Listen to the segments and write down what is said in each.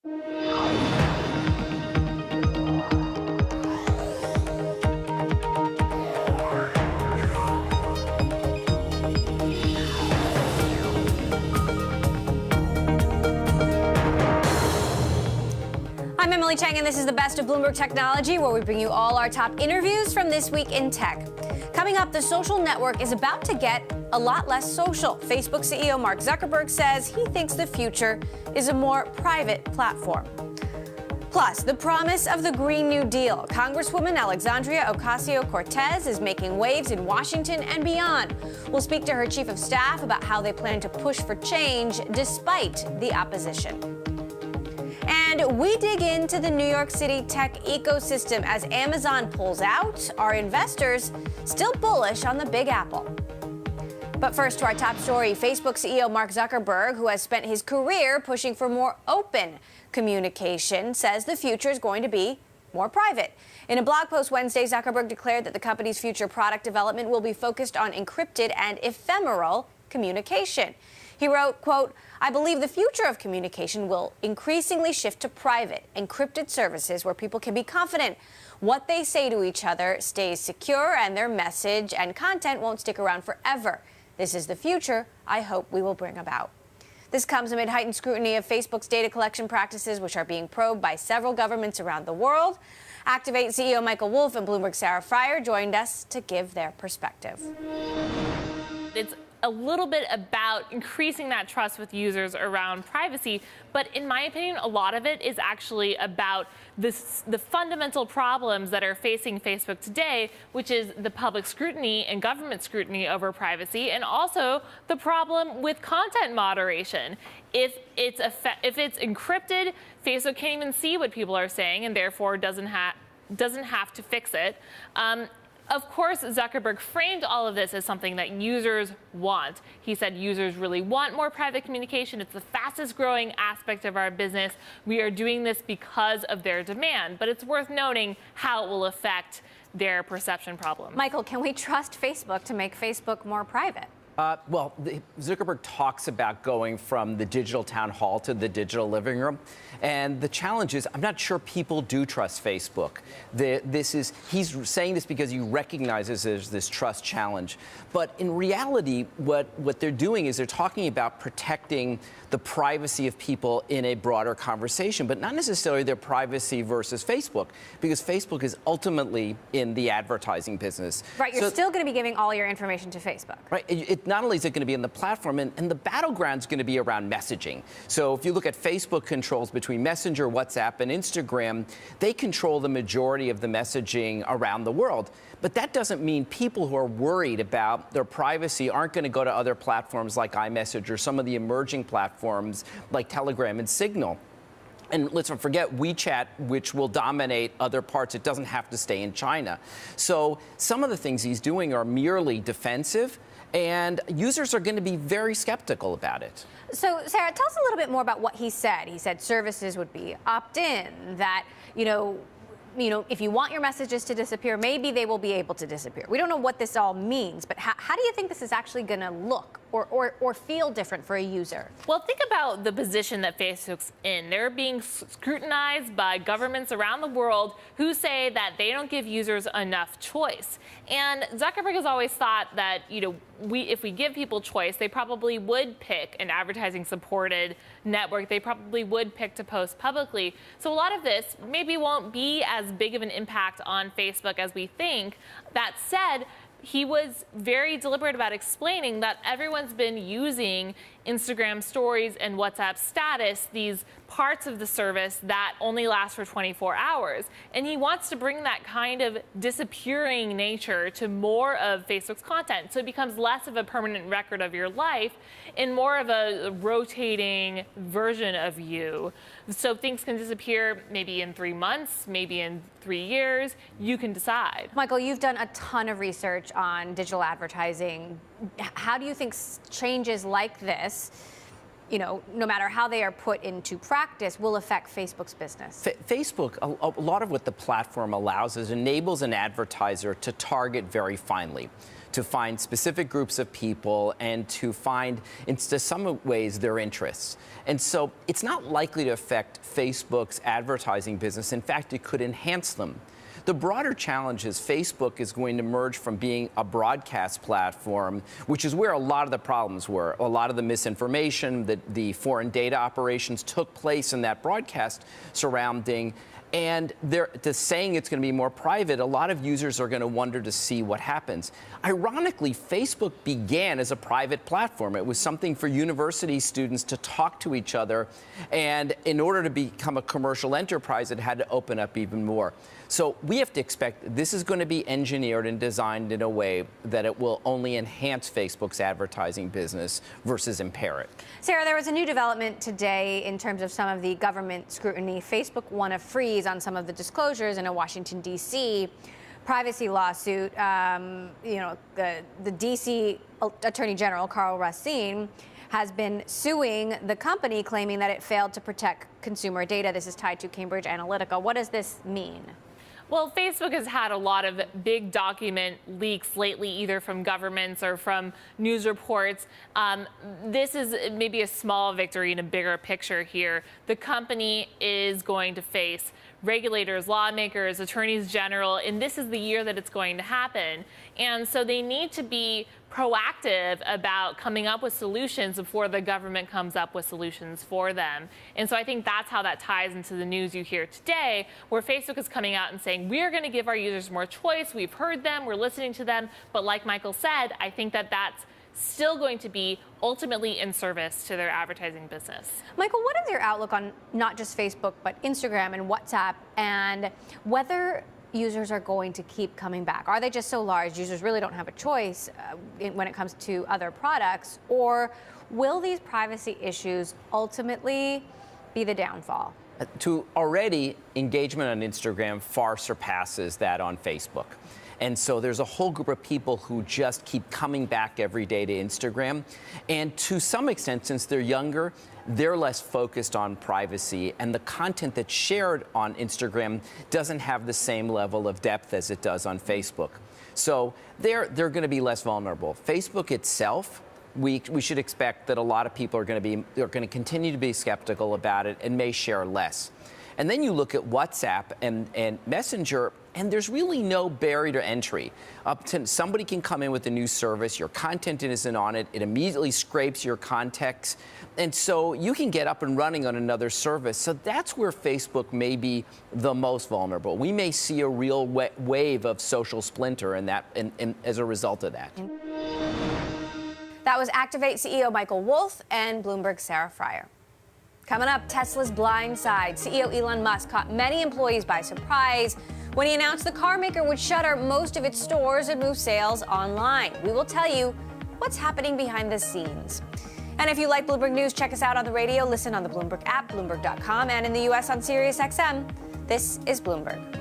I'm Emily Chang, and this is the best of Bloomberg Technology, where we bring you all our top interviews from this week in tech. Coming up, the social network is about to get a lot less social. Facebook CEO Mark Zuckerberg says he thinks the future is a more private platform. Plus, the promise of the Green New Deal. Congresswoman Alexandria Ocasio-Cortez is making waves in Washington and beyond. We'll speak to her chief of staff about how they plan to push for change despite the opposition. And we dig into the New York City tech ecosystem as Amazon pulls out. Are investors still bullish on the Big Apple? But first, to our top story. Facebook CEO Mark Zuckerberg, who has spent his career pushing for more open communication, says the future is going to be more private. In a blog post Wednesday, Zuckerberg declared that the company's future product development will be focused on encrypted and ephemeral communication. He wrote, quote, "I believe the future of communication will increasingly shift to private, encrypted services where people can be confident what they say to each other stays secure and their message and content won't stick around forever. This is the future I hope we will bring about." This comes amid heightened scrutiny of Facebook's data collection practices, which are being probed by several governments around the world. Activate CEO Michael Wolff and Bloomberg's Sarah Frier joined us to give their perspective. It's a little bit about increasing that trust with users around privacy. But in my opinion, a lot of it is actually about the fundamental problems that are facing Facebook today, which is the public scrutiny and government scrutiny over privacy, and also the problem with content moderation. If it's encrypted, Facebook can't even see what people are saying and therefore doesn't have to fix it. Of course, Zuckerberg framed all of this as something that users want. He said users really want more private communication. It's the fastest growing aspect of our business. We are doing this because of their demand. But it's worth noting how it will affect their perception problem. Michael, can we trust Facebook to make Facebook more private? Zuckerberg talks about going from the digital town hall to the digital living room. And the challenge is, I'm not sure people do trust Facebook. He's saying this because he recognizes there's this trust challenge. But in reality, what they're doing is they're talking about protecting the privacy of people in a broader conversation, but not necessarily their privacy versus Facebook, because Facebook is ultimately in the advertising business. Right, you're still going to be giving all your information to Facebook. Right. Not only is it going to be in the platform, and the battleground is going to be around messaging. So if you look at Facebook controls between Messenger, WhatsApp, and Instagram, they control the majority of the messaging around the world. But that doesn't mean people who are worried about their privacy aren't going to go to other platforms like iMessage or some of the emerging platforms like Telegram and Signal. And let's not forget WeChat, which will dominate other parts. It doesn't have to stay in China. So some of the things he's doing are merely defensive, and users are going to be very skeptical about it. So, Sarah, tell us a little bit more about what he said. He said services would be opt-in, that, if you want your messages to disappear, maybe they will be able to disappear. We don't know what this all means, but how do you think this is actually going to look or feel different for a user? Well, think about the position that Facebook's in. They're being scrutinized by governments around the world who say that they don't give users enough choice. And Zuckerberg has always thought that, if we give people choice, they probably would pick an advertising-supported network. They probably would pick to post publicly. So a lot of this maybe won't be as big of an impact on Facebook as we think. That said, he was very deliberate about explaining that everyone's been using Instagram stories and WhatsApp status, these parts of the service that only last for 24 hours. And he wants to bring that kind of disappearing nature to more of Facebook's content. So it becomes less of a permanent record of your life and more of a rotating version of you. So things can disappear maybe in 3 months, maybe in 3 years. You can decide. Michael, you've done a ton of research on digital advertising. How do you think changes like this, no matter how they are put into practice, will affect Facebook's business? Facebook, a lot of what the platform allows is enables an advertiser to target very finely, to find specific groups of people and to find, in some ways, their interests. And so it's not likely to affect Facebook's advertising business. In fact, it could enhance them. The broader challenge is Facebook is going to merge from being a broadcast platform, which is where a lot of the problems were. A lot of the misinformation, the foreign data operations took place in that broadcast surrounding. And they're saying it's going to be more private. A lot of users are going to wonder to see what happens. Ironically, Facebook began as a private platform. It was something for university students to talk to each other. And in order to become a commercial enterprise, it had to open up even more. So we have to expect this is going to be engineered and designed in a way that it will only enhance Facebook's advertising business versus impair it. Sarah, there was a new development today in terms of some of the government scrutiny. Facebook won a freeze on some of the disclosures in a Washington, D.C. privacy lawsuit. The D.C. Attorney General, Karl Racine, has been suing the company, claiming that it failed to protect consumer data. This is tied to Cambridge Analytica. What does this mean? Well, Facebook has had a lot of big document leaks lately, either from governments or from news reports. This is maybe a small victory in a bigger picture here. The company is going to face regulators, lawmakers, attorneys general, and this is the year that it's going to happen. And so they need to be proactive about coming up with solutions before the government comes up with solutions for them. And so I think that's how that ties into the news you hear today, where Facebook is coming out and saying, we're going to give our users more choice. We've heard them. We're listening to them. But like Michael said, I think that that's still going to be ultimately in service to their advertising business. Michael, what is your outlook on not just Facebook, but Instagram and WhatsApp, and whether users are going to keep coming back? Are they just so large, users really don't have a choice when it comes to other products? Or will these privacy issues ultimately be the downfall? Already, engagement on Instagram far surpasses that on Facebook. And so there's a whole group of people who just keep coming back every day to Instagram. And to some extent, since they're younger, they're less focused on privacy. And the content that's shared on Instagram doesn't have the same level of depth as it does on Facebook. So they're going to be less vulnerable. Facebook itself, we should expect that a lot of people are going to continue to be skeptical about it and may share less. And then you look at WhatsApp and Messenger, and there's really no barrier to entry. Somebody can come in with a new service, your content isn't on it, it immediately scrapes your context, and so you can get up and running on another service. So that's where Facebook may be the most vulnerable. We may see a real wave of social splinter as a result of that. That was Activate CEO Michael Wolf and Bloomberg's Sarah Frier. Coming up, Tesla's blind side. CEO Elon Musk caught many employees by surprise when he announced the car maker would shutter most of its stores and move sales online. We will tell you what's happening behind the scenes. And if you like Bloomberg News, check us out on the radio, listen on the Bloomberg app, Bloomberg.com, and in the U.S. on SiriusXM. This is Bloomberg.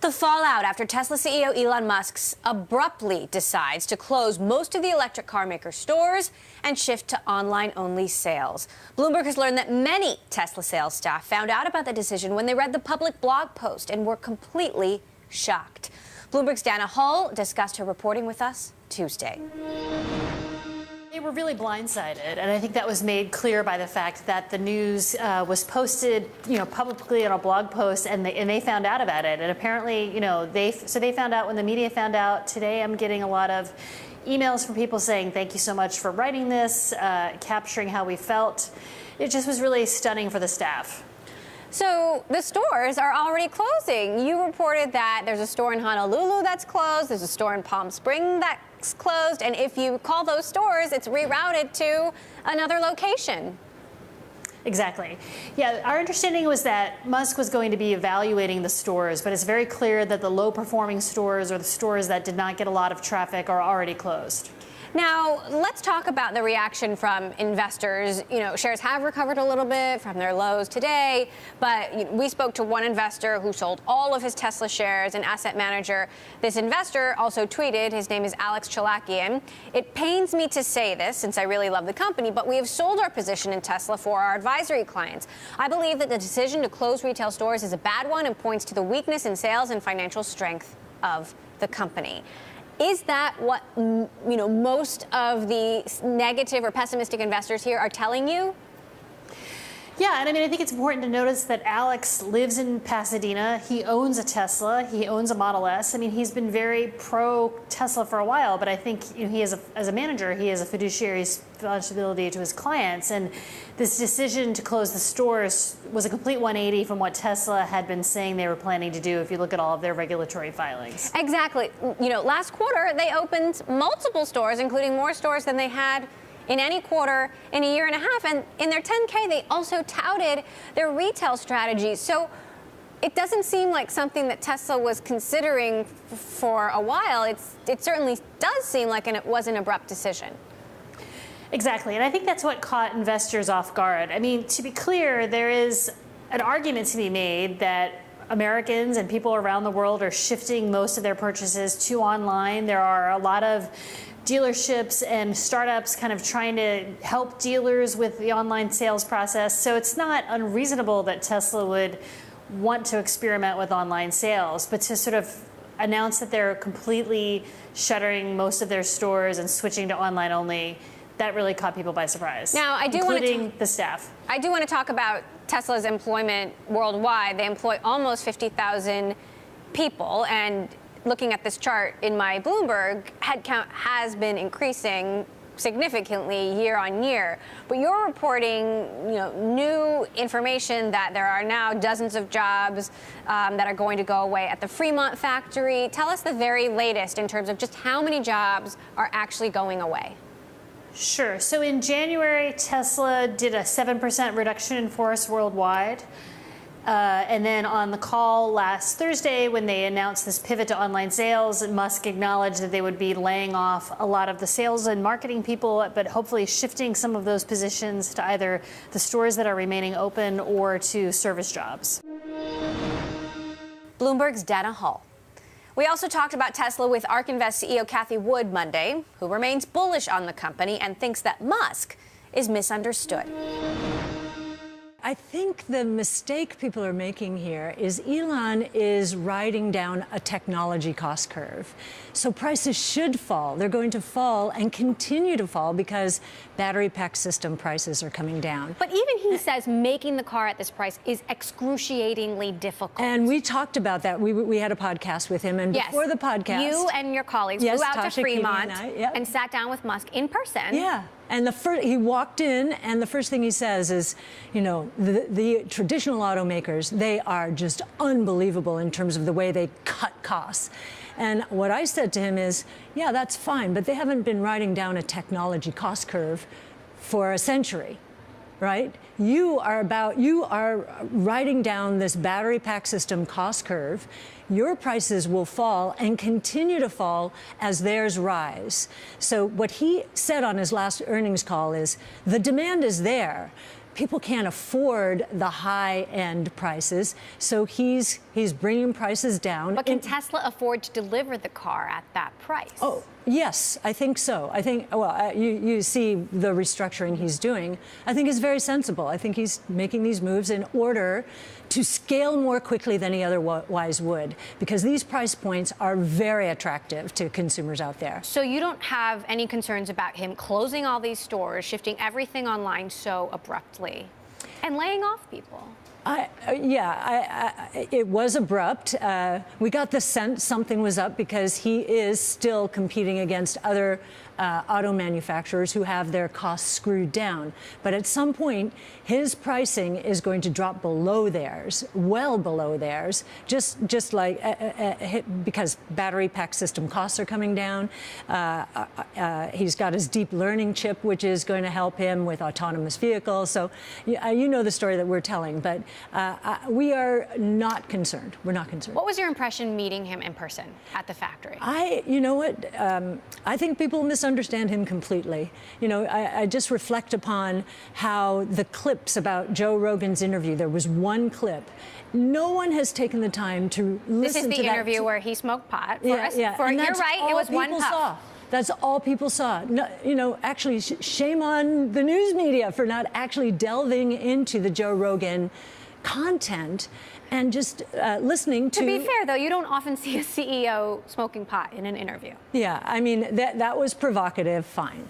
The fallout after Tesla CEO Elon Musk abruptly decides to close most of the electric car maker stores and shift to online-only sales. Bloomberg has learned that many Tesla sales staff found out about the decision when they read the public blog post and were completely shocked. Bloomberg's Dana Hull discussed her reporting with us Tuesday. They were really blindsided, and I think that was made clear by the fact that the news was posted, publicly on a blog post, and they found out about it. And apparently, they found out when the media found out. Today, I'm getting a lot of emails from people saying, "Thank you so much for writing this, capturing how we felt." It just was really stunning for the staff. So the stores are already closing. You reported that there's a store in Honolulu that's closed. There's a store in Palm Springs that's closed. And if you call those stores, it's rerouted to another location. Exactly. Yeah, our understanding was that Musk was going to be evaluating the stores, but it's very clear that the low-performing stores or the stores that did not get a lot of traffic are already closed. Now, let's talk about the reaction from investors. You know, shares have recovered a little bit from their lows today, but we spoke to one investor who sold all of his Tesla shares, an asset manager. This investor also tweeted, his name is Alex Chalakian. It pains me to say this since I really love the company, but we have sold our position in Tesla for our advisory clients. I believe that the decision to close retail stores is a bad one and points to the weakness in sales and financial strength of the company. Is that what most of the negative or pessimistic investors here are telling you? Yeah, and I mean, I think it's important to notice that Alex lives in Pasadena. He owns a Tesla. He owns a Model S. I mean, he's been very pro-Tesla for a while, but I think he as a manager, he has a fiduciary responsibility to his clients. And this decision to close the stores was a complete 180 from what Tesla had been saying they were planning to do if you look at all of their regulatory filings. Exactly. Last quarter, they opened multiple stores, including more stores than they had in any quarter in a year and a half. And in their 10K, they also touted their retail strategy. So it doesn't seem like something that Tesla was considering for a while. It certainly does seem like it was an abrupt decision. Exactly. And I think that's what caught investors off guard. I mean, to be clear, there is an argument to be made that Americans and people around the world are shifting most of their purchases to online. There are a lot of dealerships and startups kind of trying to help dealers with the online sales process. So it's not unreasonable that Tesla would want to experiment with online sales, but to sort of announce that they're completely shuttering most of their stores and switching to online only, that really caught people by surprise. Now, including the staff. I do want to talk about Tesla's employment worldwide. They employ almost 50,000 people, and looking at this chart in my Bloomberg, headcount has been increasing significantly year on year. But you're reporting, new information that there are now dozens of jobs that are going to go away at the Fremont factory. Tell us the very latest in terms of just how many jobs are actually going away. Sure. So in January, Tesla did a 7% reduction in force worldwide. And then on the call last Thursday, when they announced this pivot to online sales, Musk acknowledged that they would be laying off a lot of the sales and marketing people, but hopefully shifting some of those positions to either the stores that are remaining open or to service jobs. Bloomberg's Dana Hall. We also talked about Tesla with ARK Invest CEO Cathie Wood Monday, who remains bullish on the company and thinks that Musk is misunderstood. I think the mistake people are making here is Elon is riding down a technology cost curve. So prices should fall. They're going to fall and continue to fall because battery pack system prices are coming down. But even he says making the car at this price is excruciatingly difficult. And we talked about that. We had a podcast with him. And before the podcast, you and your colleagues flew out to Fremont and sat down with Musk in person. Yeah. And he walked in, and the first thing he says is, the traditional automakers, they are just unbelievable in terms of the way they cut costs. And what I said to him is, yeah, that's fine, but they haven't been riding down a technology cost curve for a century, right? You are riding down this battery pack system cost curve. Your prices will fall and continue to fall as theirs rise. So what he said on his last earnings call is the demand is there. People can't afford the high-end prices, so he's bringing prices down. But can Tesla afford to deliver the car at that price? Oh, yes, I think so. I think, you see the restructuring he's doing. I think it's very sensible. I think he's making these moves in order to scale more quickly than he otherwise would, because these price points are very attractive to consumers out there. So you don't have any concerns about him closing all these stores, shifting everything online so abruptly, and laying off people? It was abrupt. We got the sense something was up because he is still competing against other auto manufacturers who have their costs screwed down. But at some point, his pricing is going to drop below theirs, well below theirs, just like because battery pack system costs are coming down. He's got his deep learning chip, which is going to help him with autonomous vehicles. So you know the story that we're telling, but we are not concerned. We're not concerned. What was your impression meeting him in person at the factory? You know what? I think people misunderstood misunderstand him completely. You know, I just reflect upon how the clips about Joe Rogan's interview, there was one clip. No one has taken the time to listen to that. This is the interview where he smoked pot. Yeah. You're right, it was one puff. Saw. That's all people saw. No, you know, actually, shame on the news media for not actually delving into the Joe Rogan content and just listening to... To be fair, though, you don't often see a CEO smoking pot in an interview. Yeah, I mean, that was provocative, fine.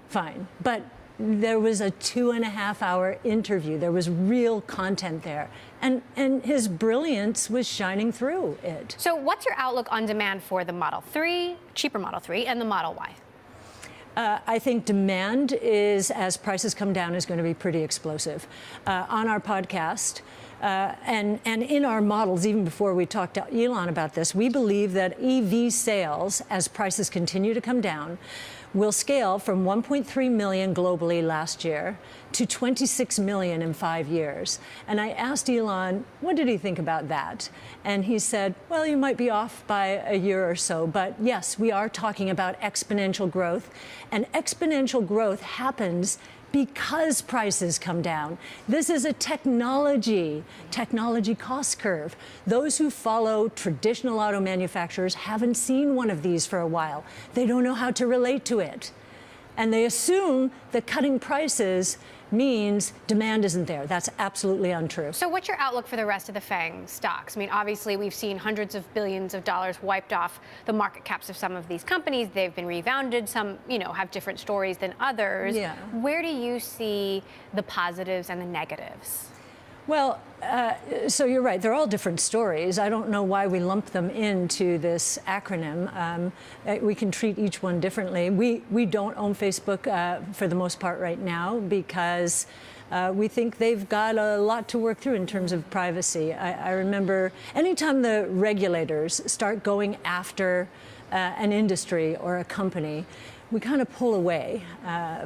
Fine. But there was a 2.5-hour interview. There was real content there. And his brilliance was shining through it. So what's your outlook on demand for the Model 3, cheaper Model 3, and the Model Y? I think demand is, as prices come down, is going to be pretty explosive. On our podcast and in our models, even before we talked to Elon about this, we believe that EV sales, as prices continue to come down, will scale from 1.3 million globally last year to 26 million in 5 years. And I asked Elon, what did he think about that? And he said, well, you might be off by a year or so, but yes, we are talking about exponential growth. And exponential growth happens because prices come down. This is a technology cost curve. Those who follow traditional auto manufacturers haven't seen one of these for a while. They don't know how to relate to it. And they assume that cutting prices means demand isn't there. That's absolutely untrue. So what's your outlook for the rest of the FANG stocks? I mean, obviously, we've seen hundreds of billions of dollars wiped off the market caps of some of these companies. They've been refounded. Some, you know, have different stories than others. Yeah. Where do you see the positives and the negatives? Well, so you're right. They're all different stories. I don't know why we lump them into this acronym. We can treat each one differently. We don't own Facebook for the most part right now because we think they've got a lot to work through in terms of privacy. I remember anytime the regulators start going after an industry or a company, we kind of pull away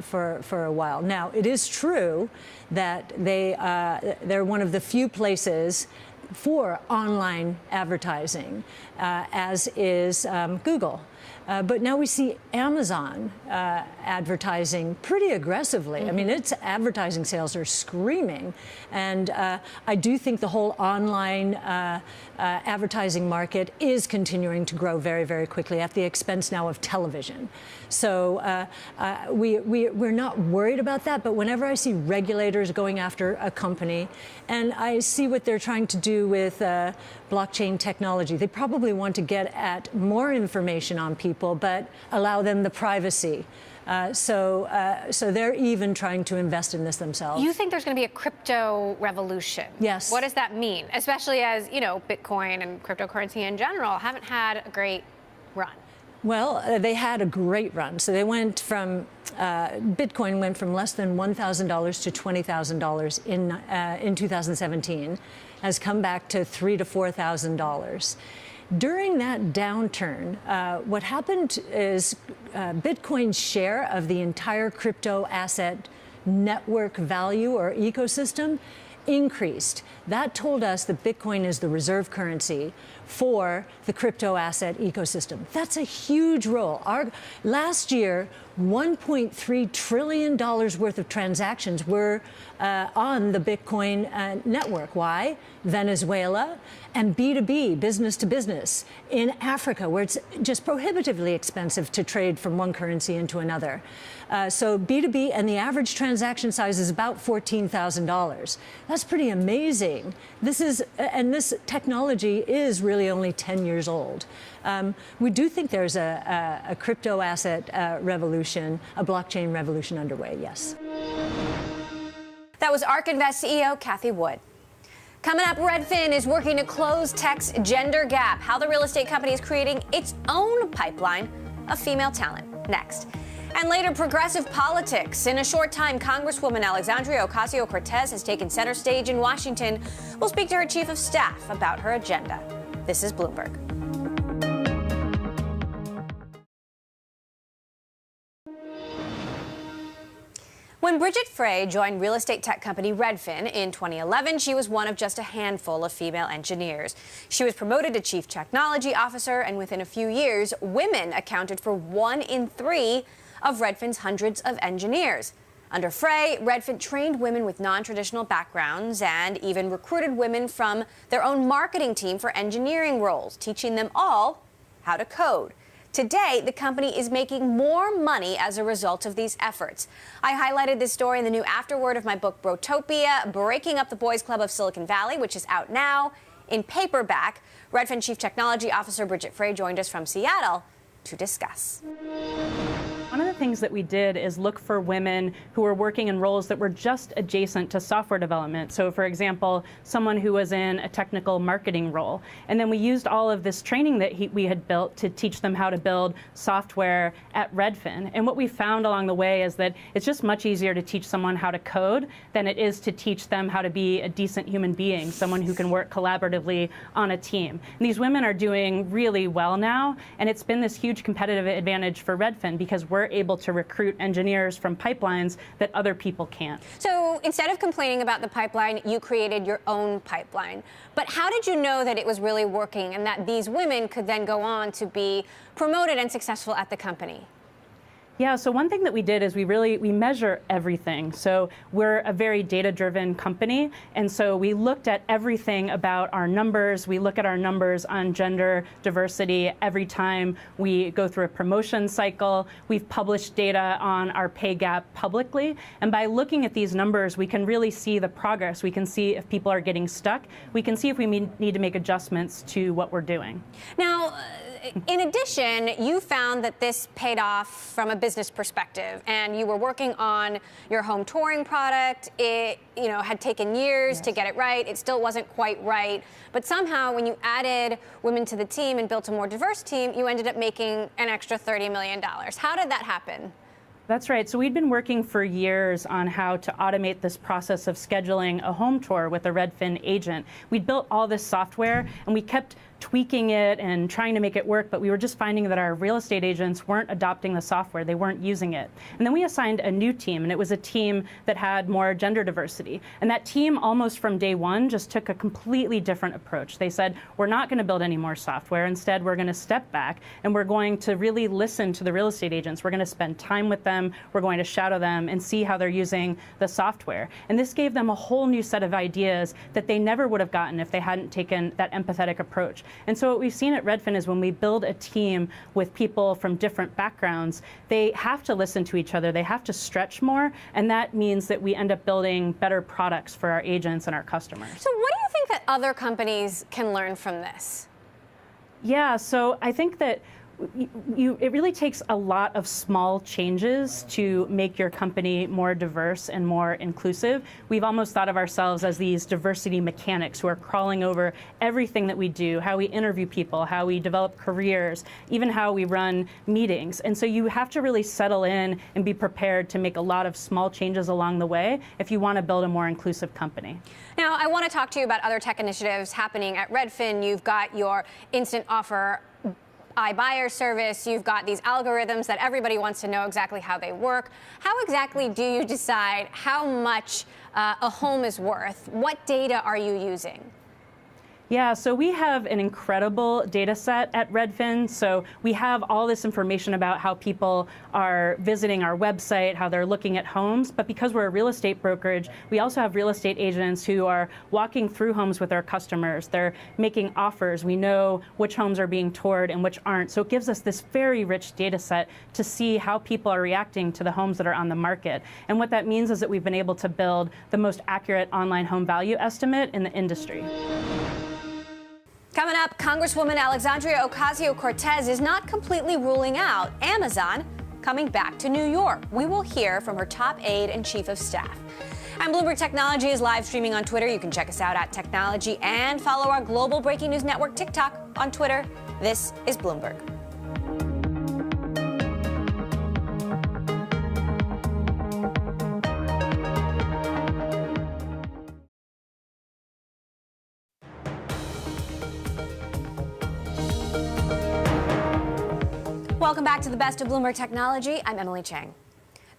for a while. Now, it is true that they're one of the few places for online advertising, as is Google. But now we see Amazon advertising pretty aggressively. I mean, its advertising sales are screaming. And I do think the whole online advertising market is continuing to grow very, very quickly at the expense now of television. So we're not worried about that. But whenever I see regulators going after a company and I see what they're trying to do with blockchain technology, they probably want to get at more information on people, but allow them the privacy. So they're even trying to invest in this themselves. You think there's going to be a crypto revolution? Yes. What does that mean? Especially as, you know, Bitcoin and cryptocurrency in general haven't had a great run. Well, they had a great run. So they went from, Bitcoin went from less than $1,000 to $20,000 in 2017, has come back to $3,000 to $4,000. During that downturn, what happened is Bitcoin's share of the entire crypto asset network value or ecosystem increased. That told us that Bitcoin is the reserve currency for the crypto asset ecosystem. That's a huge role. Last year, $1.3 trillion worth of transactions were on the Bitcoin network. Why? Venezuela and B2B, business to business, in Africa, where it's just prohibitively expensive to trade from one currency into another. So B2B, and the average transaction size is about $14,000. That's pretty amazing. This technology is really only 10 years old. We do think there's a crypto asset revolution, a blockchain revolution underway, yes. That was ARK Invest CEO Cathie Wood. Coming up, Redfin is working to close tech's gender gap. How the real estate company is creating its own pipeline of female talent. Next. And later, progressive politics. In a short time, Congresswoman Alexandria Ocasio-Cortez has taken center stage in Washington. We'll speak to her chief of staff about her agenda. This is Bloomberg. When Bridget Frey joined real estate tech company Redfin in 2011, she was one of just a handful of female engineers. She was promoted to chief technology officer, and within a few years, women accounted for 1 in 3 of Redfin's hundreds of engineers. Under Frey, Redfin trained women with non-traditional backgrounds and even recruited women from their own marketing team for engineering roles, teaching them all how to code. Today, the company is making more money as a result of these efforts. I highlighted this story in the new afterword of my book, Brotopia, Breaking Up the Boys Club of Silicon Valley, which is out now in paperback. Redfin Chief Technology Officer Bridget Frey joined us from Seattle to discuss. One of the things that we did is look for women who were working in roles that were just adjacent to software development. So, for example, someone who was in a technical marketing role. And then we used all of this training that we had built to teach them how to build software at Redfin. And what we found along the way is that it's just much easier to teach someone how to code than it is to teach them how to be a decent human being, someone who can work collaboratively on a team. And these women are doing really well now, and it's been this huge competitive advantage for Redfin because we're able to recruit engineers from pipelines that other people can't. So instead of complaining about the pipeline, you created your own pipeline. But how did you know that it was really working and that these women could then go on to be promoted and successful at the company? Yeah, so one thing that we did is we measure everything. So we're a very data-driven company, and so we looked at everything about our numbers. We look at our numbers on gender diversity every time we go through a promotion cycle. We've published data on our pay gap publicly, and by looking at these numbers, we can really see the progress. We can see if people are getting stuck. We can see if we need to make adjustments to what we're doing. Now, in addition, you found that this paid off from a business perspective, and you were working on your home touring product. It, had taken years to get it right. It still wasn't quite right. But somehow, when you added women to the team and built a more diverse team, you ended up making an extra $30 million. How did that happen? That's right. So we'd been working for years on how to automate this process of scheduling a home tour with a Redfin agent. We'd built all this software, and we kept tweaking it and trying to make it work, but we were just finding that our real estate agents weren't adopting the software. They weren't using it. And then we assigned a new team, and it was a team that had more gender diversity. And that team, almost from day one, just took a completely different approach. They said, we're not going to build any more software. Instead, we're going to step back, and we're going to really listen to the real estate agents. We're going to spend time with them. We're going to shadow them and see how they're using the software. And this gave them a whole new set of ideas that they never would have gotten if they hadn't taken that empathetic approach. And so what we've seen at Redfin is when we build a team with people from different backgrounds, they have to listen to each other. They have to stretch more. And that means that we end up building better products for our agents and our customers. So what do you think that other companies can learn from this? Yeah, so I think that it really takes a lot of small changes to make your company more diverse and more inclusive. We've almost thought of ourselves as these diversity mechanics who are crawling over everything that we do, how we interview people, how we develop careers, even how we run meetings. And so you have to really settle in and be prepared to make a lot of small changes along the way if you want to build a more inclusive company. Now, I want to talk to you about other tech initiatives happening at Redfin. You've got your instant offer iBuyer service. You've got these algorithms that everybody wants to know exactly how they work. How exactly do you decide how much a home is worth? What data are you using? Yeah, so we have an incredible data set at Redfin. So we have all this information about how people are visiting our website, how they're looking at homes. But because we're a real estate brokerage, we also have real estate agents who are walking through homes with our customers. They're making offers. We know which homes are being toured and which aren't. So it gives us this very rich data set to see how people are reacting to the homes that are on the market. And what that means is that we've been able to build the most accurate online home value estimate in the industry. Coming up, Congresswoman Alexandria Ocasio-Cortez is not completely ruling out Amazon coming back to New York. We will hear from her top aide and chief of staff. And Bloomberg Technology is live streaming on Twitter. You can check us out at Technology and follow our global breaking news network TikTok on Twitter. This is Bloomberg. Welcome back to the best of Bloomberg Technology. I'm Emily Chang.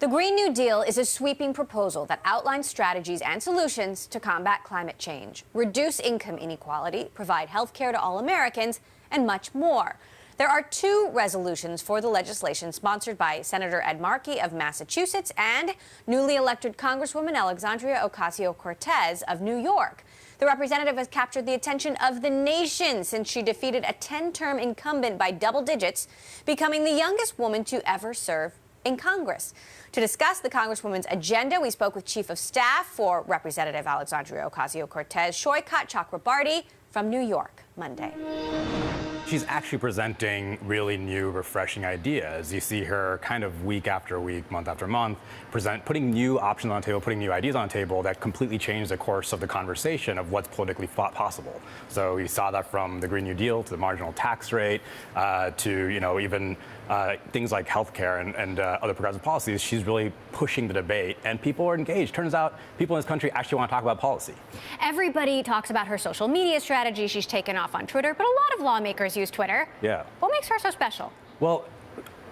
The Green New Deal is a sweeping proposal that outlines strategies and solutions to combat climate change, reduce income inequality, provide health care to all Americans, and much more. There are two resolutions for the legislation sponsored by Senator Ed Markey of Massachusetts and newly elected Congresswoman Alexandria Ocasio-Cortez of New York. The representative has captured the attention of the nation since she defeated a 10-term incumbent by double digits, becoming the youngest woman to ever serve in Congress. To discuss the Congresswoman's agenda, we spoke with Chief of Staff for Representative Alexandria Ocasio-Cortez, Shoykat Chakrabarty from New York, Monday. She's actually presenting really new, refreshing ideas. You see her kind of week after week, month after month, putting new options on the table, putting new ideas on the table that completely change the course of the conversation of what's politically possible. So we saw that from the Green New Deal to the marginal tax rate to even things like healthcare and other progressive policies. She's really pushing the debate, and people are engaged. Turns out people in this country actually want to talk about policy. Everybody talks about her social media strategy. She's taken off on Twitter, but a lot of lawmakers use Twitter. Yeah. What makes her so special? Well,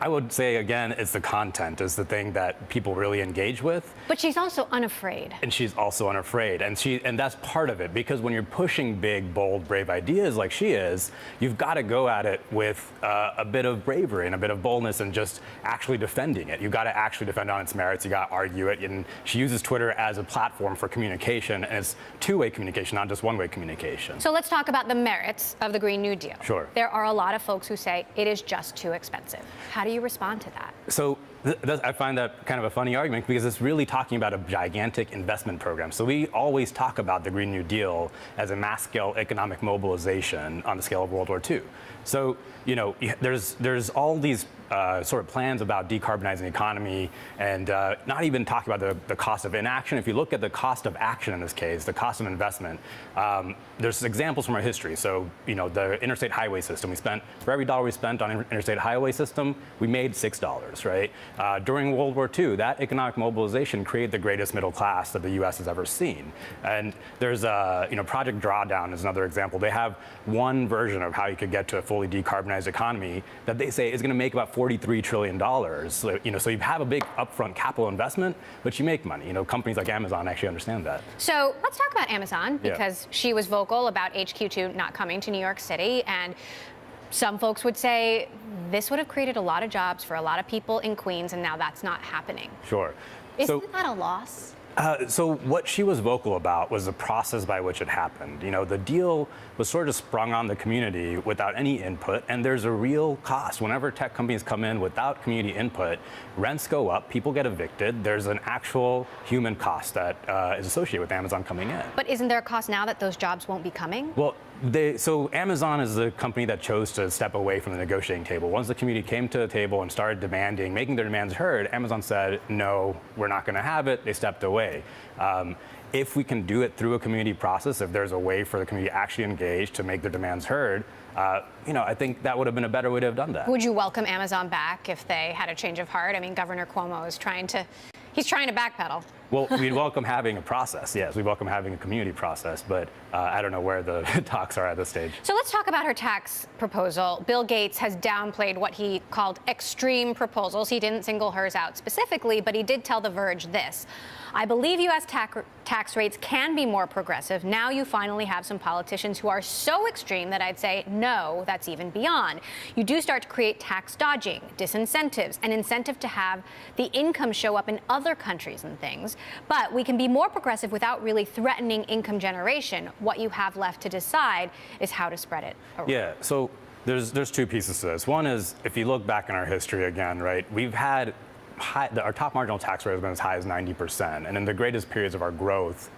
I would say, again, it's the content is the thing that people really engage with. But she's also unafraid. And she's also unafraid. And that's part of it, because when you're pushing big, bold, brave ideas like she is, you've got to go at it with a bit of bravery and a bit of boldness and just actually defending it. You've got to actually defend on its merits. You got to argue it. And she uses Twitter as a platform for communication, and it's two-way communication, not just one-way communication. So let's talk about the merits of the Green New Deal. Sure. There are a lot of folks who say it is just too expensive. How do you respond to that? So I find that kind of a funny argument, because it's really talking about a gigantic investment program. So we always talk about the Green New Deal as a mass-scale economic mobilization on the scale of World War II. So, there's all these sort of plans about decarbonizing the economy and not even talking about the cost of inaction. If you look at the cost of action in this case, the cost of investment, there's examples from our history. So, the interstate highway system, for every dollar we spent on interstate highway system, we made $6, right? During World War II, that economic mobilization created the greatest middle class that the U.S. has ever seen. And there's Project Drawdown is another example. They have one version of how you could get to a fully decarbonized economy that they say is going to make about $43 trillion. So you have a big upfront capital investment, but you make money. Companies like Amazon actually understand that. So let's talk about Amazon, because she was vocal about HQ2 not coming to New York City, and some folks would say this would have created a lot of jobs for a lot of people in Queens, and now that's not happening. Sure. Isn't that a loss? So what she was vocal about was the process by which it happened. The deal was sort of sprung on the community without any input, and there's a real cost. Whenever tech companies come in without community input, rents go up, people get evicted. There's an actual human cost that is associated with Amazon coming in. But isn't there a cost now that those jobs won't be coming? Well, so Amazon is the company that chose to step away from the negotiating table. Once the community came to the table and started demanding, making their demands heard, Amazon said, no, we're not going to have it. They stepped away. If we can do it through a community process, if there's a way for the community to actually engage to make their demands heard, I think that would have been a better way to have done that. Would you welcome Amazon back if they had a change of heart? I mean, Governor Cuomo is trying to backpedal. Well, we'd welcome having a process, yes. We welcome having a community process, but I don't know where the talks are at this stage. So let's talk about her tax proposal. Bill Gates has downplayed what he called extreme proposals. He didn't single hers out specifically, but he did tell The Verge this. I believe U.S. tax rates can be more progressive. Now you finally have some politicians who are so extreme that I'd say, no, that's even beyond. You do start to create tax dodging, disincentives, an incentive to have the income show up in other countries and things. But we can be more progressive without really threatening income generation. What you have left to decide is how to spread it around. Yeah, so there's two pieces to this. One is, if you look back in our history again, right, we've had our top marginal tax rate has been as high as 90%. And in the greatest periods of our growth,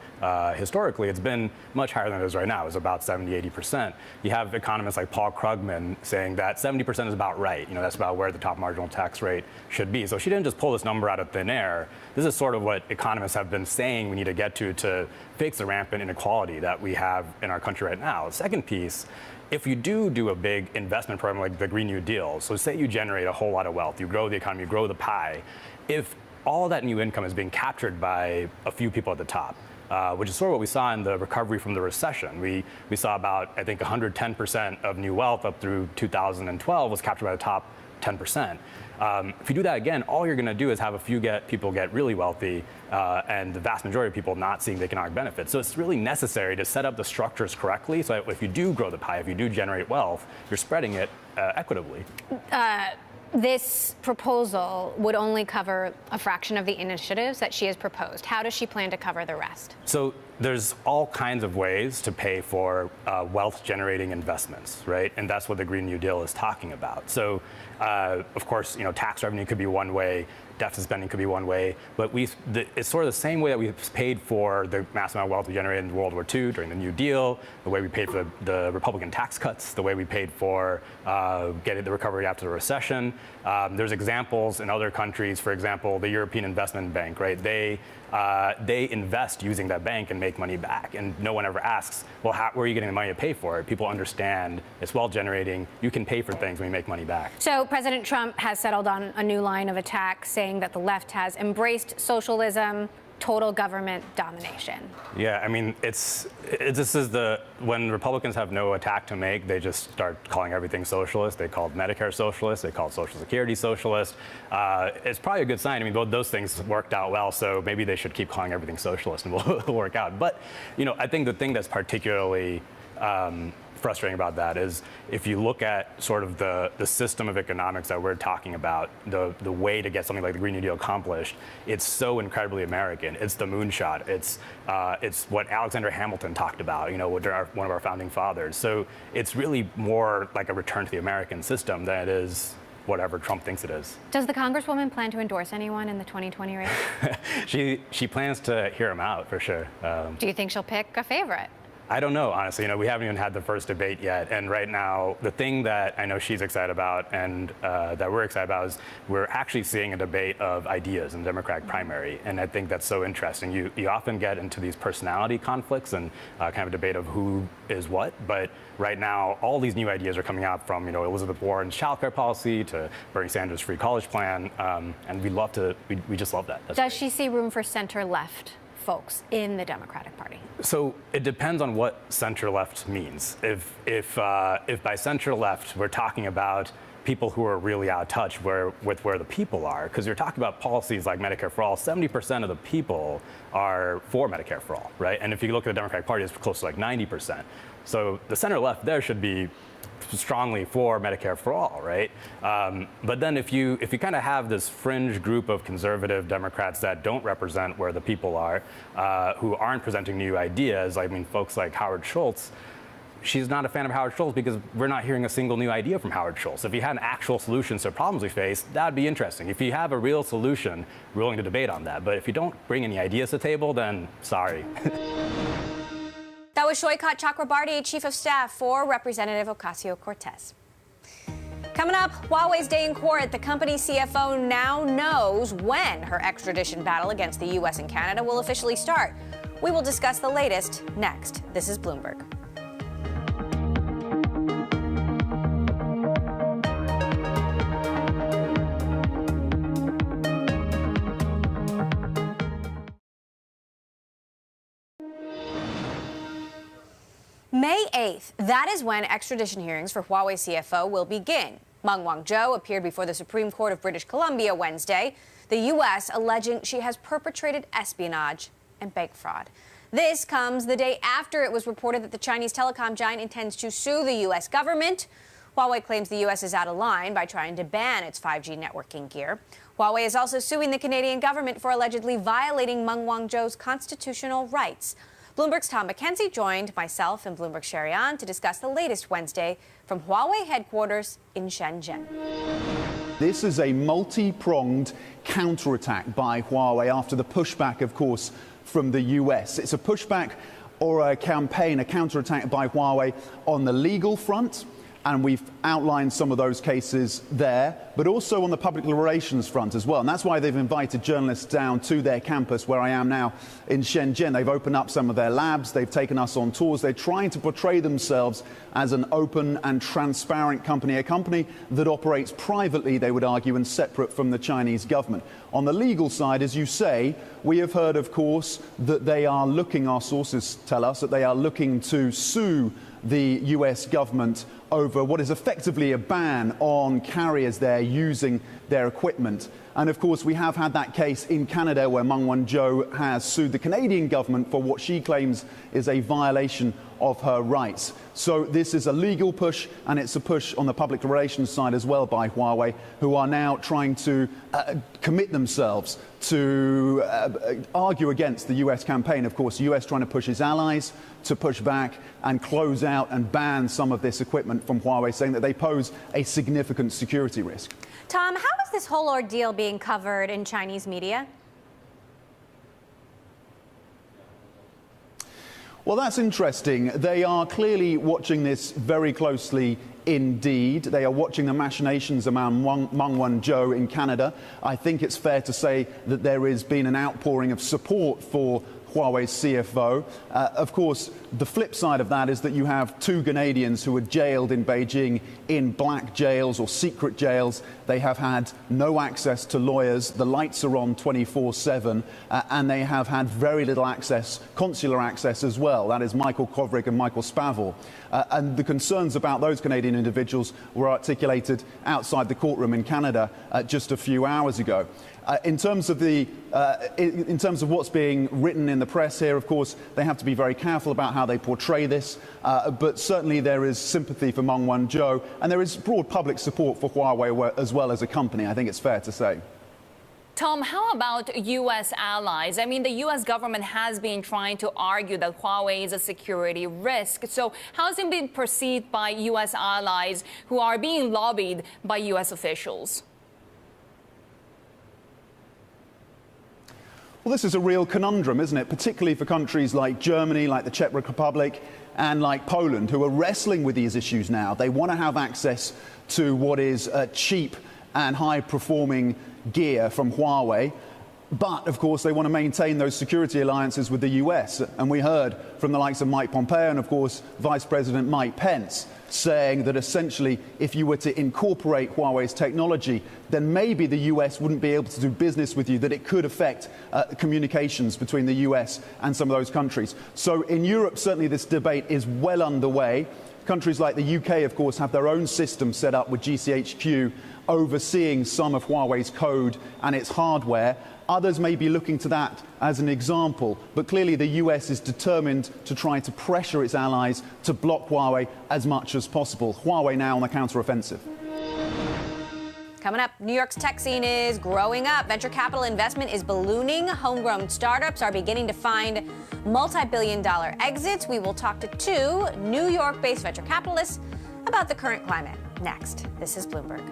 historically, it's been much higher than it is right now. It's about 70, 80%. You have economists like Paul Krugman saying that 70% is about right. That's about where the top marginal tax rate should be. So she didn't just pull this number out of thin air. This is sort of what economists have been saying we need to get to fix the rampant inequality that we have in our country right now. The second piece, if you do a big investment program like the Green New Deal, so say you generate a whole lot of wealth, you grow the economy, you grow the pie, if all that new income is being captured by a few people at the top, which is sort of what we saw in the recovery from the recession. We saw about, I think, 110% of new wealth up through 2012 was captured by the top 10%. If you do that again, all you're going to do is have a few people get really wealthy, and the vast majority of people not seeing the economic benefits. So it's really necessary to set up the structures correctly, so that if you do grow the pie, if you do generate wealth, you're spreading it equitably. This proposal would only cover a fraction of the initiatives that she has proposed. How does she plan to cover the rest? So there's all kinds of ways to pay for wealth-generating investments, right? And that's what the Green New Deal is talking about. So, of course, tax revenue could be one way. Deficit spending could be one way, but it's sort of the same way that we paid for the massive amount of wealth we generated in World War II during the New Deal, the way we paid for the Republican tax cuts, the way we paid for getting the recovery after the recession. There's examples in other countries, for example, the European Investment Bank, right? They invest using that bank and make money back, and no one ever asks, well, where are you getting the money to pay for it? People understand it's wealth generating. You can pay for things when you make money back. So President Trump has settled on a new line of attack, saying that the left has embraced socialism, total government domination. Yeah, I mean, this is when Republicans have no attack to make, they just start calling everything socialist. They called Medicare socialist. They called Social Security socialist. It's probably a good sign. I mean, both those things worked out well, so maybe they should keep calling everything socialist and we'll work out. But, I think the thing that's particularly frustrating about that is if you look at sort of the system of economics that we're talking about, the way to get something like the Green New Deal accomplished, it's so incredibly American. It's the moonshot. It's what Alexander Hamilton talked about, one of our founding fathers. So it's really more like a return to the American system than it is whatever Trump thinks it is. Does the Congresswoman plan to endorse anyone in the 2020 race? She plans to hear him out for sure. Do you think she'll pick a favorite? I don't know, honestly. We haven't even had the first debate yet. And right now, the thing that I know she's excited about and that we're excited about is we're actually seeing a debate of ideas in the Democratic primary. And I think that's so interesting. You often get into these personality conflicts and kind of a debate of who is what. But right now, all these new ideas are coming out from, Elizabeth Warren's childcare policy to Bernie Sanders' free college plan. And we just love that. Does she see room for center-left folks in the Democratic Party? So it depends on what center-left means. If by center-left we're talking about people who are really out of touch with where the people are, because you're talking about policies like Medicare for All, 70% of the people are for Medicare for All, right? And if you look at the Democratic Party, it's close to like 90%. So the center-left there should be strongly for Medicare for All, right? But then if you kind of have this fringe group of conservative Democrats that don't represent where the people are, who aren't presenting new ideas, folks like Howard Schultz, she's not a fan of Howard Schultz because we're not hearing a single new idea from Howard Schultz. If he had an actual solution to problems we face, that'd be interesting. If you have a real solution, we're willing to debate on that. But if you don't bring any ideas to the table, then sorry. That was Shoykat Chakrabarty, Chief of Staff for Representative Ocasio-Cortez. Coming up, Huawei's day in court. The company's CFO now knows when her extradition battle against the U.S. and Canada will officially start. We will discuss the latest next. This is Bloomberg. May 8th, that is when extradition hearings for Huawei CFO will begin. Meng Wanzhou appeared before the Supreme Court of British Columbia Wednesday, the U.S. alleging she has perpetrated espionage and bank fraud. This comes the day after it was reported that the Chinese telecom giant intends to sue the U.S. government. Huawei claims the U.S. is out of line by trying to ban its 5G networking gear. Huawei is also suing the Canadian government for allegedly violating Meng Wanzhou's constitutional rights. Bloomberg's Tom McKenzie joined myself and Bloomberg's Sherry An to discuss the latest Wednesday from Huawei headquarters in Shenzhen. This is a multi-pronged counterattack by Huawei after the pushback, of course, from the US. It's a pushback or a campaign, a counterattack by Huawei on the legal front, and we've outlined some of those cases there, but also on the public relations front as well. And that's why they've invited journalists down to their campus, where I am now in Shenzhen. They've opened up some of their labs. They've taken us on tours. They're trying to portray themselves as an open and transparent company, a company that operates privately, they would argue, and separate from the Chinese government. On the legal side, as you say, we have heard, of course, that they are looking, our sources tell us, that they are looking to sue the US government over what is effectively a ban on carriers there using their equipment. And of course, we have had that case in Canada where Meng Wanzhou has sued the Canadian government for what she claims is a violation of her rights. So this is a legal push, and it's a push on the public relations side as well by Huawei, who are now trying to commit themselves to argue against the US campaign. Of course, the US trying to push its allies to push back and close out and ban some of this equipment from Huawei, saying that they pose a significant security risk. Tom, how is this whole ordeal being covered in Chinese media? Well, that's interesting. They are clearly watching this very closely indeed. They are watching the machinations around Meng Wanzhou in Canada. I think it's fair to say that there has been an outpouring of support for Huawei's CFO. Of course, the flip side of that is that you have two Canadians who were jailed in Beijing in black jails or secret jails. They have had no access to lawyers. The lights are on 24/7, and they have had very little access, consular access as well. That is Michael Kovrig and Michael Spavor. And the concerns about those Canadian individuals were articulated outside the courtroom in Canada just a few hours ago. In terms of what's being written in the press here, of course, they have to be very careful about how they portray this. But certainly there is sympathy for Meng Wanzhou, and there is broad public support for Huawei as well as a company, I think it's fair to say. Tom, how about U.S. allies? I mean, the U.S. government has been trying to argue that Huawei is a security risk. So how has it been perceived by U.S. allies who are being lobbied by U.S. officials? Well, this is a real conundrum, isn't it? Particularly for countries like Germany, like the Czech Republic, and like Poland, who are wrestling with these issues now. They want to have access to what is cheap and high-performing gear from Huawei. But, of course, they want to maintain those security alliances with the US. And we heard from the likes of Mike Pompeo and, of course, Vice President Mike Pence saying that essentially if you were to incorporate Huawei's technology, then maybe the US wouldn't be able to do business with you, that it could affect communications between the US and some of those countries. So in Europe, certainly this debate is well underway. Countries like the UK, of course, have their own system set up with GCHQ overseeing some of Huawei's code and its hardware. Others may be looking to that as an example, but clearly the US is determined to try to pressure its allies to block Huawei as much as possible. Huawei now on the counteroffensive. Coming up, New York's tech scene is growing up. Venture capital investment is ballooning. Homegrown startups are beginning to find multi-billion-dollar exits. We will talk to two New York-based venture capitalists about the current climate. Next, this is Bloomberg.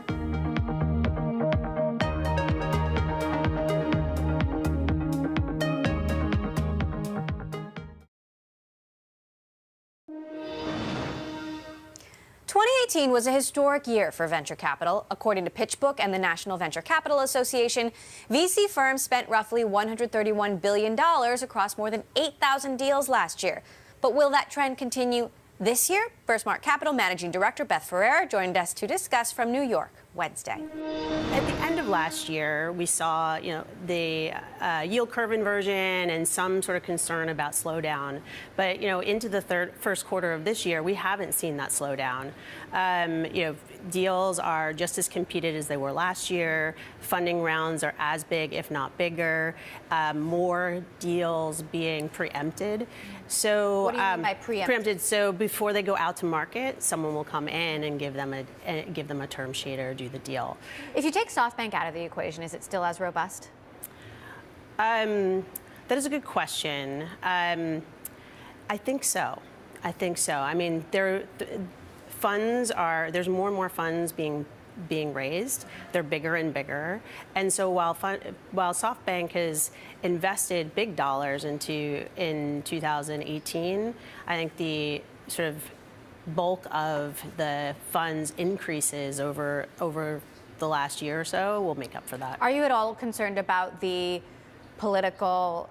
'18 was a historic year for venture capital. According to PitchBook and the National Venture Capital Association, VC firms spent roughly $131 billion across more than 8,000 deals last year. But will that trend continue this year? Firstmark Capital Managing Director Beth Ferreira joined us to discuss from New York Wednesday. At the end of last year, we saw, the yield curve inversion and some sort of concern about slowdown. But, into the first quarter of this year, we haven't seen that slowdown. Deals are just as competed as they were last year. Funding rounds are as big, if not bigger. More deals being preempted. So, what do you mean by preempted? So before they go out to market, someone will come in and give them a term sheet or do the deal. If you take SoftBank out of the equation, is it still as robust? That is a good question. I think so. I mean, there's more and more funds being raised. They're bigger and bigger. And so while SoftBank has invested big dollars in 2018, I think the sort of bulk of the funds increases over the last year or so will make up for that. Are you at all concerned about the political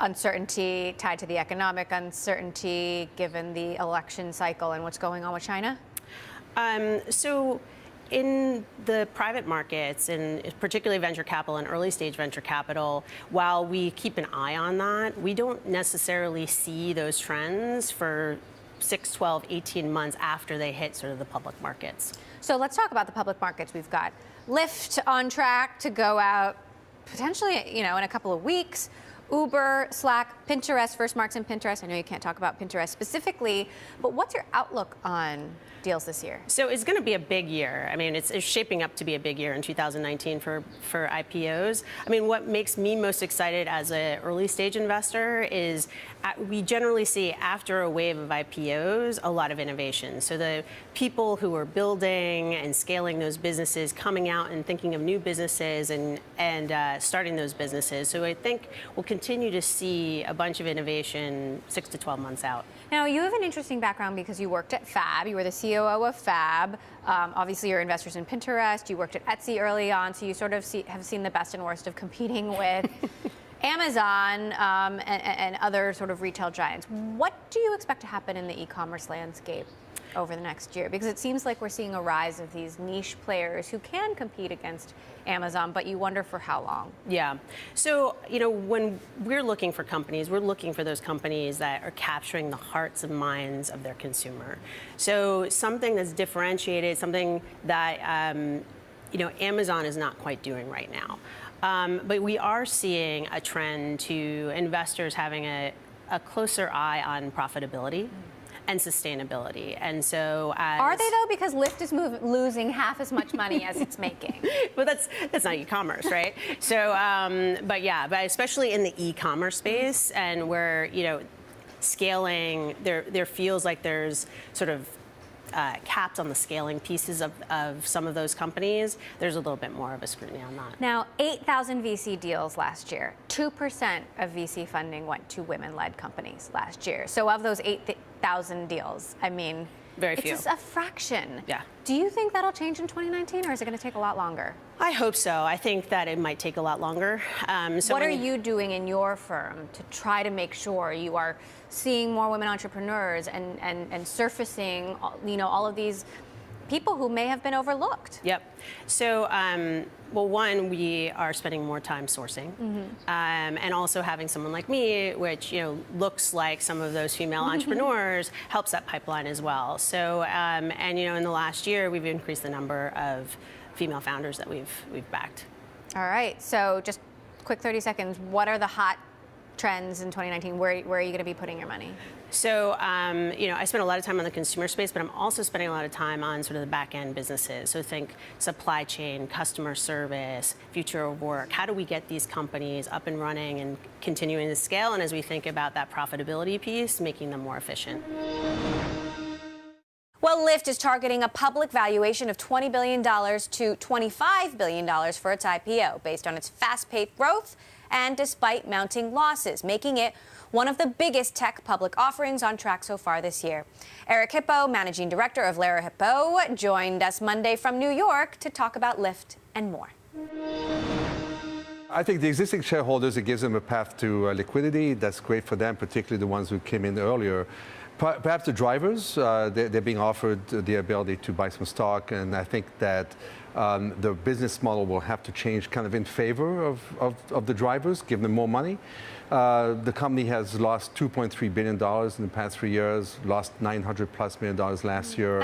uncertainty tied to the economic uncertainty given the election cycle and what's going on with China? So in the private markets, and particularly venture capital and early stage venture capital, while we keep an eye on that, we don't necessarily see those trends for 6, 12, 18 months after they hit sort of the public markets. So let's talk about the public markets. We've got Lyft on track to go out potentially, in a couple of weeks. Uber, Slack, Pinterest, first marks in Pinterest. I know you can't talk about Pinterest specifically, but what's your outlook on deals this year? So it's going to be a big year. I mean, it's shaping up to be a big year in 2019 for IPOs. I mean, what makes me most excited as an early stage investor is we generally see after a wave of IPOs a lot of innovation. So the people who are building and scaling those businesses coming out and thinking of new businesses and starting those businesses. So I think we'll continue to see a bunch of innovation 6 to 12 months out. Now, you have an interesting background because you worked at Fab. You were the COO of Fab. Obviously, you're investors in Pinterest. You worked at Etsy early on, so you sort of have seen the best and worst of competing with Amazon and other sort of retail giants. What do you expect to happen in the e-commerce landscape over the next year? Because it seems like we're seeing a rise of these niche players who can compete against Amazon, but you wonder for how long. Yeah. So, when we're looking for companies, we're looking for those companies that are capturing the hearts and minds of their consumer. So something that's differentiated, something that, Amazon is not quite doing right now. But we are seeing a trend to investors having a closer eye on profitability and sustainability. And so are they though? Because Lyft is losing half as much money as it's making. Well, that's not e-commerce, right? So, but especially in the e-commerce space and where, scaling, there feels like there's sort of capped on the scaling pieces of some of those companies. There's a little bit more of a scrutiny on that. Now, 8,000 VC deals last year. 2% of VC funding went to women-led companies last year. So of those 8,000 deals, I mean, very few. It's just a fraction. Yeah. Do you think that'll change in 2019, or is it going to take a lot longer? I hope so. I think that it might take a lot longer. What are you doing in your firm to try to make sure you are seeing more women entrepreneurs and surfacing, all of these people who may have been overlooked? Yep. So, one, we are spending more time sourcing, and also having someone like me, which looks like some of those female entrepreneurs, helps that pipeline as well. So, in the last year, we've increased the number of female founders that we've backed. All right. So, just quick 30 seconds. What are the hot trends in 2019? Where are you going to be putting your money? So, I spend a lot of time on the consumer space, but I'm also spending a lot of time on sort of the back-end businesses. So think supply chain, customer service, future of work. How do we get these companies up and running and continuing to scale? And as we think about that profitability piece, making them more efficient. Well, Lyft is targeting a public valuation of $20 billion to $25 billion for its IPO, based on its fast-paced growth and despite mounting losses, making it one of the biggest tech public offerings on track so far this year. Eric Hippo, managing director of Lara Hippo, joined us Monday from New York to talk about Lyft and more. I think the existing shareholders, it gives them a path to liquidity. That's great for them, particularly the ones who came in earlier. Perhaps the drivers, they're being offered the ability to buy some stock, and I think that the business model will have to change kind of in favor of the drivers, give them more money. The company has lost $2.3 billion in the past 3 years, lost $900+ million last year.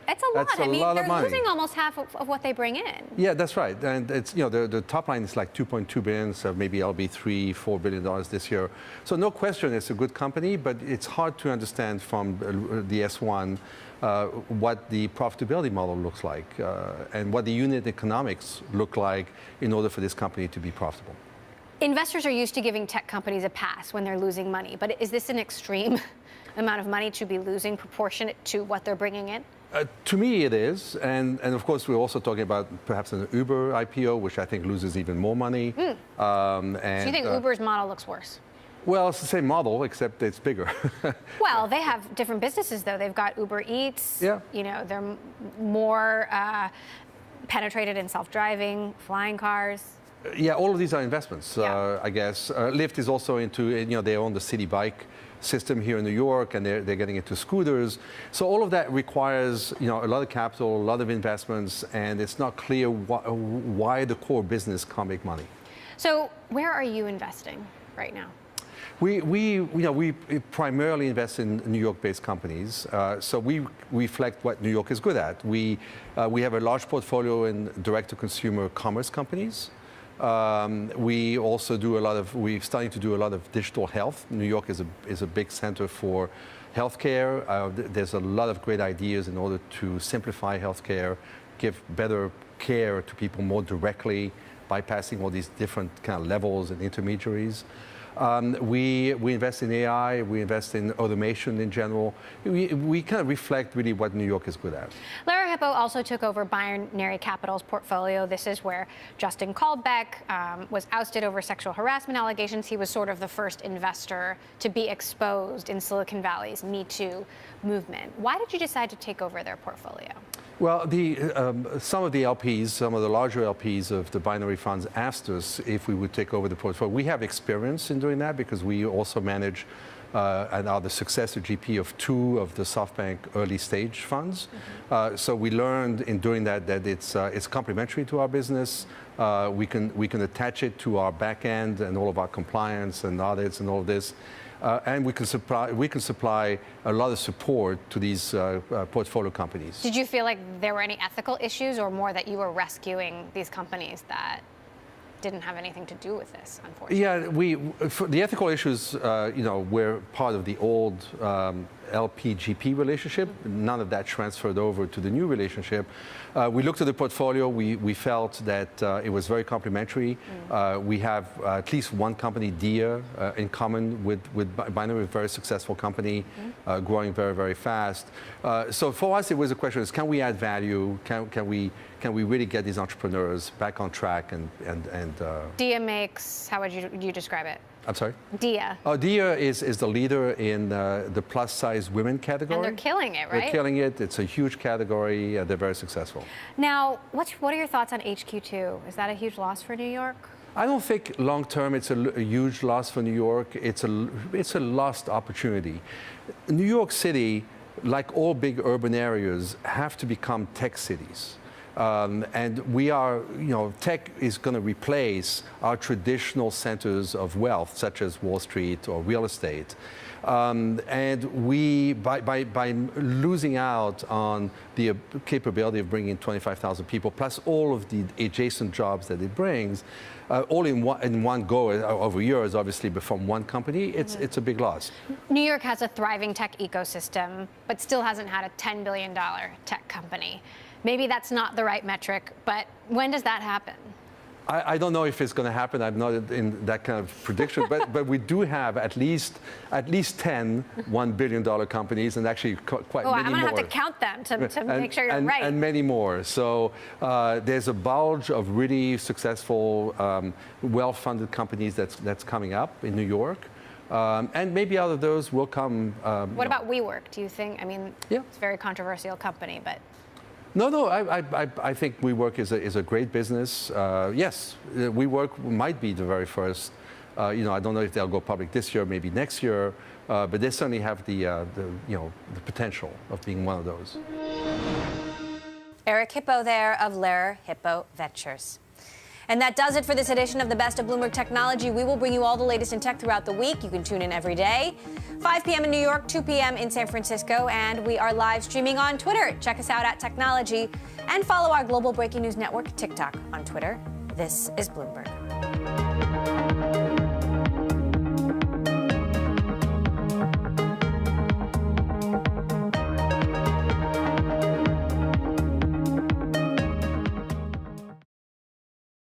It's a lot. That's a lot of money. They're losing almost half of what they bring in. Yeah, that's right. And it's, the top line is like $2.2 billion, so maybe it'll be $3-4 billion this year. So no question, it's a good company, but it's hard to understand from the S1 what the profitability model looks like and what the unit economics look like in order for this company to be profitable. Investors are used to giving tech companies a pass when they're losing money, but is this an extreme amount of money to be losing proportionate to what they're bringing in? To me, it is. And of course, we're also talking about perhaps an Uber IPO, which I think loses even more money. So you think Uber's model looks worse? Well, it's the same model, except it's bigger. Well, they have different businesses, though. They've got Uber Eats. Yeah. They're more penetrated in self-driving, flying cars. Yeah, all of these are investments, I guess. Lyft is also into, they own the city bike system here in New York, and they're getting into scooters. So all of that requires, a lot of capital, a lot of investments, and it's not clear why the core business can't make money. So where are you investing right now? We primarily invest in New York-based companies, so we reflect what New York is good at. We have a large portfolio in direct-to-consumer commerce companies. We also do we're starting to do a lot of digital health. New York is a big center for healthcare. There's a lot of great ideas in order to simplify healthcare, give better care to people more directly, bypassing all these different kind of levels and intermediaries. We invest in AI, we invest in automation in general. We kind of reflect really what New York is good at. Lara Hippo also took over Binary Capital's portfolio. This is where Justin Kalbeck was ousted over sexual harassment allegations. He was sort of the first investor to be exposed in Silicon Valley's Me Too movement. Why did you decide to take over their portfolio? Well, some of the LPs, some of the larger LPs of the binary funds asked us if we would take over the portfolio. We have experience in doing that because we also manage and are the successor GP of 2 of the SoftBank early stage funds. So we learned in doing that it's complementary to our business. We can attach it to our back end and all of our compliance and audits and all of this. And we can supply a lot of support to these portfolio companies. Did you feel like there were any ethical issues, or more that you were rescuing these companies that didn't have anything to do with this, unfortunately? Yeah, for the ethical issues, we're part of the old LP-GP relationship. None of that transferred over to the new relationship. We looked at the portfolio. We felt that it was very complementary. We have at least one company, Dia, in common with Binary, a very successful company, growing very, very fast. So for us, it was a question: can we add value? Can we really get these entrepreneurs back on track? And Dia makes, how would you describe it? I'm sorry? Dia. Oh, Dia is the leader in the plus-size women category. And they're killing it, right? They're killing it. It's a huge category. They're very successful. Now, what are your thoughts on HQ2? Is that a huge loss for New York? I don't think long-term it's a huge loss for New York. It's a lost opportunity. New York City, like all big urban areas, have to become tech cities. And we are, tech is going to replace our traditional centers of wealth, such as Wall Street or real estate. And we, by losing out on the capability of bringing 25,000 people, plus all of the adjacent jobs that it brings, all in one go over years, obviously, but from one company, it's a big loss. New York has a thriving tech ecosystem, but still hasn't had a $10 billion tech company. Maybe that's not the right metric, but when does that happen? I don't know if it's going to happen. I'm not in that kind of prediction, but we do have at least 10 $1 billion companies, and actually quite many more. I'm going to have to count them to make sure you're right. And many more. So there's a bulge of really successful, well-funded companies that's coming up in New York. And maybe out of those will come. What about WeWork? Do you think? I mean, yeah. It's a very controversial company, but. No, I think WeWork is a great business. Yes, WeWork might be the very first. I don't know if they'll go public this year, maybe next year, but they certainly have the potential of being one of those. Eric Hippo there of Lara Hippo Ventures. And that does it for this edition of the Best of Bloomberg Technology. We will bring you all the latest in tech throughout the week. You can tune in every day. 5 p.m. in New York, 2 p.m. in San Francisco, and we are live streaming on Twitter. Check us out at Technology and follow our global breaking news network, TikTok, on Twitter. This is Bloomberg.